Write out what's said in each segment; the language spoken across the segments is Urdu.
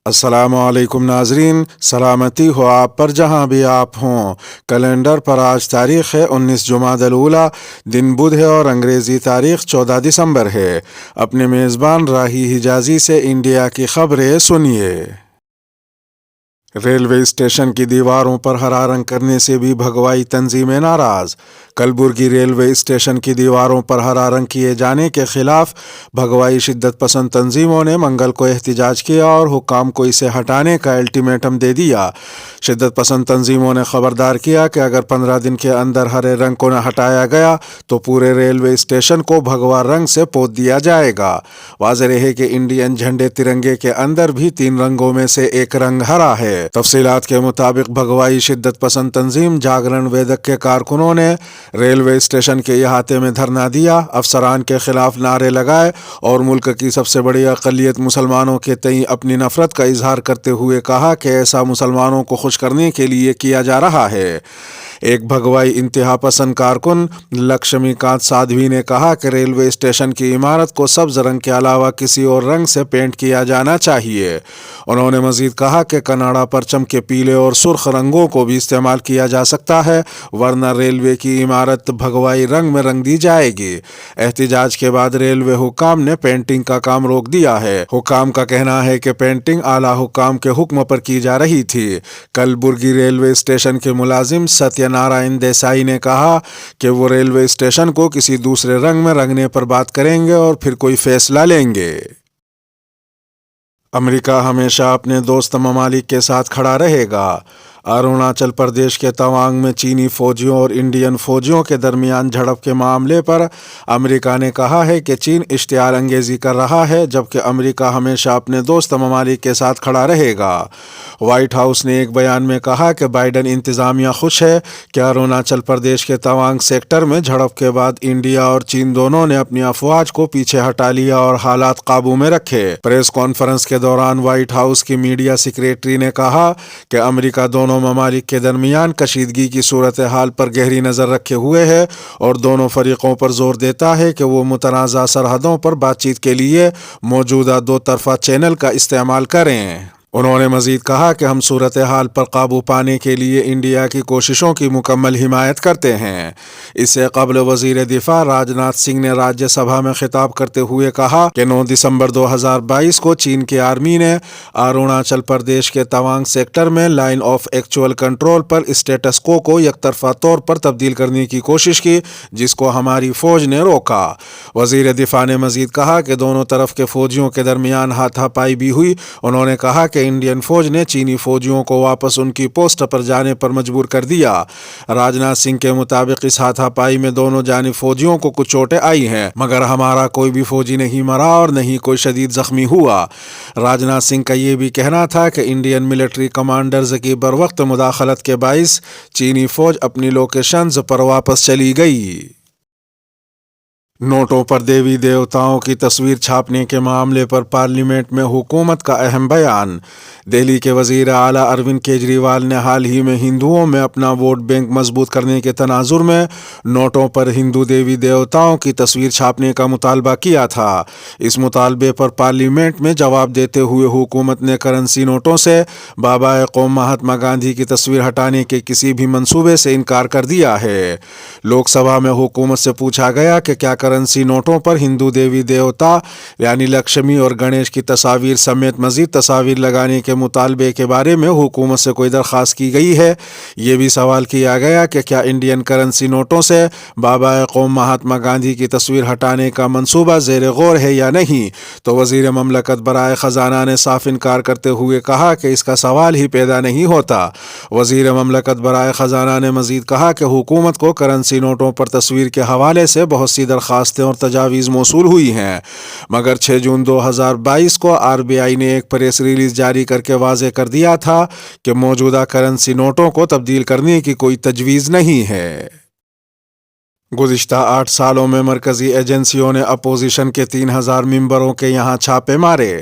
السلام علیکم ناظرین، سلامتی ہو آپ پر جہاں بھی آپ ہوں۔ کیلنڈر پر آج تاریخ ہے 19 جمادی الاولیٰ، دن بدھ ہے اور انگریزی تاریخ 14 دسمبر ہے۔ اپنے میزبان راہی حجازی سے انڈیا کی خبریں سنیے۔ ریلوے اسٹیشن کی دیواروں پر ہرا رنگ کرنے سے بھی بھگوائی تنظیمیں ناراض۔ کلبرگی ریلوے اسٹیشن کی دیواروں پر ہرا رنگ کیے جانے کے خلاف بھگوائی شدت پسند تنظیموں نے منگل کو احتجاج کیا اور حکام کو اسے ہٹانے کا الٹیمیٹم دے دیا۔ شدت پسند تنظیموں نے خبردار کیا کہ اگر 15 دن کے اندر ہرے رنگ کو نہ ہٹایا گیا تو پورے ریلوے اسٹیشن کو بھگوا رنگ سے پوت دیا جائے گا۔ واضح رہے کہ انڈین جھنڈے ترنگے کے اندر بھی 3 رنگوں میں سے ایک رنگ ہرا ہے۔ تفصیلات کے مطابق بھگوائی شدت پسند تنظیم جاگرن ویدک کے کارکنوں نے ریلوے اسٹیشن کے احاطے میں دھرنا دیا، افسران کے خلاف نعرے لگائے اور ملک کی سب سے بڑی اقلیت مسلمانوں کے تئیں اپنی نفرت کا اظہار کرتے ہوئے کہا کہ ایسا مسلمانوں کو خوش کرنے کے لیے کیا جا رہا ہے۔ ایک بھگوائی انتہا پسند کارکن لکشمی کانت سادھوی نے کہا کہ ریلوے اسٹیشن کی عمارت کو سبز رنگ کے علاوہ کسی اور رنگ سے پینٹ کیا جانا چاہیے۔ انہوں نے مزید کہا کہ کناڈا پرچم کے پیلے اور سرخ رنگوں کو بھی استعمال کیا جا سکتا ہے، ورنہ ریلوے کی عمارت بھگوائی رنگ میں رنگ دی جائے گی۔ احتجاج کے بعد ریلوے حکام نے پینٹنگ کا کام روک دیا ہے۔ حکام کا کہنا ہے کہ پینٹنگ اعلیٰ حکام کے حکم پر کی جا رہی تھی۔ کلبرگی ریلوے اسٹیشن کے ملازم ستیہ نارائن دیسائی نے کہا کہ وہ ریلوے اسٹیشن کو کسی دوسرے رنگ میں رنگنے پر بات کریں گے اور پھر کوئی فیصلہ لیں گے۔ امریکہ ہمیشہ اپنے دوست ممالک کے ساتھ کھڑا رہے گا۔ اروناچل پردیش کے توانگ میں چینی فوجیوں اور انڈین فوجیوں کے درمیان جھڑپ کے معاملے پر امریکہ نے کہا ہے کہ چین اشتعال انگیزی کر رہا ہے، جبکہ امریکہ ہمیشہ اپنے دوست ممالک کے ساتھ کھڑا رہے گا۔ وائٹ ہاؤس نے ایک بیان میں کہا کہ بائیڈن انتظامیہ خوش ہے کہ اروناچل پردیش کے توانگ سیکٹر میں جھڑپ کے بعد انڈیا اور چین دونوں نے اپنی افواج کو پیچھے ہٹا لیا اور حالات قابو میں رکھے۔ پریس کانفرنس کے دوران وائٹ ہاؤس کی میڈیا سیکریٹری نے کہا کہ امریکہ دونوں ممالک کے درمیان کشیدگی کی صورتحال پر گہری نظر رکھے ہوئے ہے اور دونوں فریقوں پر زور دیتا ہے کہ وہ متنازع سرحدوں پر بات چیت کے لیے موجودہ 2 طرفہ چینل کا استعمال کریں۔ انہوں نے مزید کہا کہ ہم صورتحال پر قابو پانے کے لیے انڈیا کی کوششوں کی مکمل حمایت کرتے ہیں۔ اس سے قبل وزیر دفاع راج ناتھ سنگھ نے راجیہ سبھا میں خطاب کرتے ہوئے کہا کہ 9 دسمبر 2022 کو چین کی آرمی نے اروناچل پردیش کے توانگ سیکٹر میں لائن آف ایکچوئل کنٹرول پر اسٹیٹس کو یک طرفہ طور پر تبدیل کرنے کی کوشش کی، جس کو ہماری فوج نے روکا۔ وزیر دفاع نے مزید کہا کہ دونوں طرف کے فوجیوں کے درمیان ہاتھا پائی بھی ہوئی۔ انہوں نے کہا کہ انڈین فوج نے چینی فوجیوں کو واپس ان کی پوسٹ پر جانے پر مجبور کر دیا۔ راج ناتھ سنگھ کے مطابق اس ہاتھا پائی میں دونوں جانب فوجیوں کو کچھ چوٹیں آئی ہیں، مگر ہمارا کوئی بھی فوجی نہیں مرا اور نہ ہی کوئی شدید زخمی ہوا۔ راج ناتھ سنگھ کا یہ بھی کہنا تھا کہ انڈین ملٹری کمانڈرز کی بروقت مداخلت کے باعث چینی فوج اپنی لوکیشنز پر واپس چلی گئی۔ نوٹوں پر دیوی دیوتاؤں کی تصویر چھاپنے کے معاملے پر پارلیمنٹ میں حکومت کا اہم بیان۔ دہلی کے وزیر اعلیٰ اروند کیجریوال نے حال ہی میں ہندوؤں میں اپنا ووٹ بینک مضبوط کرنے کے تناظر میں نوٹوں پر ہندو دیوی دیوتاؤں کی تصویر چھاپنے کا مطالبہ کیا تھا۔ اس مطالبے پر پارلیمنٹ میں جواب دیتے ہوئے حکومت نے کرنسی نوٹوں سے بابا قوم مہاتما گاندھی کی تصویر ہٹانے کے کسی بھی منصوبے سے انکار کر دیا ہے۔ لوک سبھا میں حکومت سے پوچھا گیا کہ کیا کرنسی نوٹوں پر ہندو دیوی دیوتا یعنی لکشمی اور گنیش کی تصاویر سمیت مزید تصاویر لگانے کے مطالبے کے بارے میں حکومت سے کوئی درخواست کی گئی ہے۔ یہ بھی سوال کیا گیا کہ کیا انڈین کرنسی نوٹوں سے بابا قوم مہاتما گاندھی کی تصویر ہٹانے کا منصوبہ زیر غور ہے یا نہیں، تو وزیر مملکت برائے خزانہ نے صاف انکار کرتے ہوئے کہا کہ اس کا سوال ہی پیدا نہیں ہوتا۔ وزیر مملکت برائے خزانہ نے مزید کہا کہ حکومت کو کرنسی نوٹوں پر تصویر کے حوالے سے بہت سی درخواستیں اور تجاویز موصول ہوئی ہیں، مگر 6 جون 2022 کو RBI نے ایک پریس ریلیز جاری کر کے واضح کر دیا تھا کہ موجودہ کرنسی نوٹوں کو تبدیل کرنے کی کوئی تجویز نہیں ہے۔ گزشتہ 8 سالوں میں مرکزی ایجنسیوں نے اپوزیشن کے 3000 ممبروں کے یہاں چھاپے مارے۔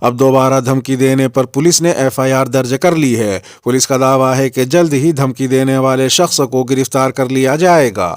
اب دوبارہ دھمکی دینے پر پولیس نے FIR درج کر لی ہے۔ پولیس کا دعویٰ ہے کہ جلد ہی دھمکی دینے والے شخص کو گرفتار کر لیا جائے گا۔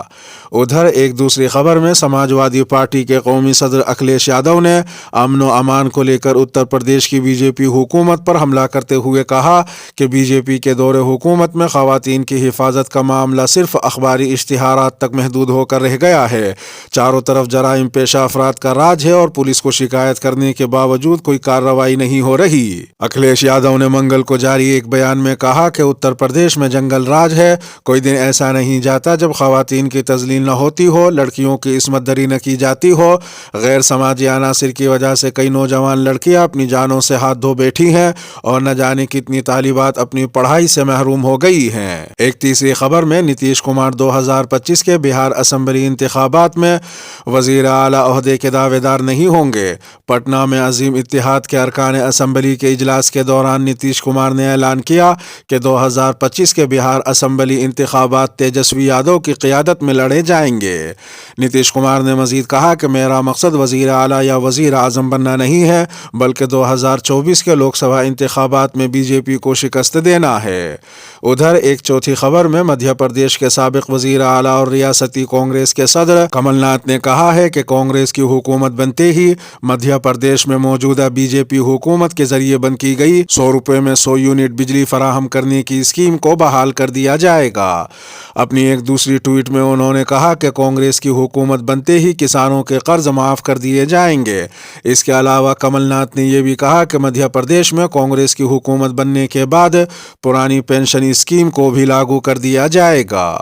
ادھر ایک دوسری خبر میں سماج وادی پارٹی کے قومی صدر اکھلیش یادو نے امن و امان کو لے کر اتر پردیش کی BJP حکومت پر حملہ کرتے ہوئے کہا کہ BJP کے دور حکومت میں خواتین کی حفاظت کا معاملہ صرف اخباری اشتہارات تک محدود ہو کر رہ گیا ہے۔ چاروں طرف جرائم پیشہ افراد کا راج ہے اور پولیس کو شکایت کرنے کے باوجود کوئی کارروائی نہیں ہو رہی۔ اکھلیش یادو نے منگل کو جاری ایک بیان میں کہا کہ اتر پردیش میں جنگل راج ہے۔ کوئی دن ایسا نہیں جاتا جب خواتین کی تذلیل نہ ہوتی ہو، لڑکیوں کی عصمت دری نہ کی جاتی ہو۔ غیر سماجی عناصر کی وجہ سے کئی نوجوان لڑکیاں اپنی جانوں سے ہاتھ دھو بیٹھی ہیں اور نہ جانے کتنی طالبات اپنی پڑھائی سے محروم ہو گئی ہیں۔ ایک تیسری خبر میں نتیش کمار 2025 کے بہار اسمبلی انتخابات میں وزیر اعلیٰ عہدے کے دعوے دار نہیں ہوں گے۔ پٹنہ میں عظیم اتحاد کے ارکان اسمبلی کے اجلاس کے دوران نتیش کمار نے اعلان کیا کہ 2025 کے بہار اسمبلی انتخابات تیجسوی یادو کی قیادت میں لڑے جائیں گے۔ نتیش کمار نے مزید کہا کہ میرا مقصد وزیر اعلیٰ یا وزیر اعظم بننا نہیں ہے، بلکہ 2024 کے لوک سبھا انتخابات میں BJP کو شکست دینا ہے۔ ادھر ایک چوتھی خبر میں مدھیہ پردیش کے سابق وزیر اعلیٰ اور ریاستی کانگریس کے صدر کمل ناتھ نے کہا ہے کہ کانگریس کی حکومت بنتے ہی مدھیہ پردیش میں موجودہ BJP حکومت کے ذریعے بند کی گئی 100 روپے میں 100 یونٹ بجلی فراہم کرنے کی اسکیم کو بحال کر دیا جائے گا۔ اپنی ایک دوسری ٹویٹ میں انہوں نے کہا کہ کانگریس کی حکومت بنتے ہی کسانوں کے قرض معاف کر دیے جائیں گے۔ اس کے علاوہ کمل ناتھ نے یہ بھی کہا کہ مدھیہ پردیش میں کانگریس کی حکومت بننے کے بعد پرانی پینشن اسکیم کو بھی لاگو کر دیا جائے گا۔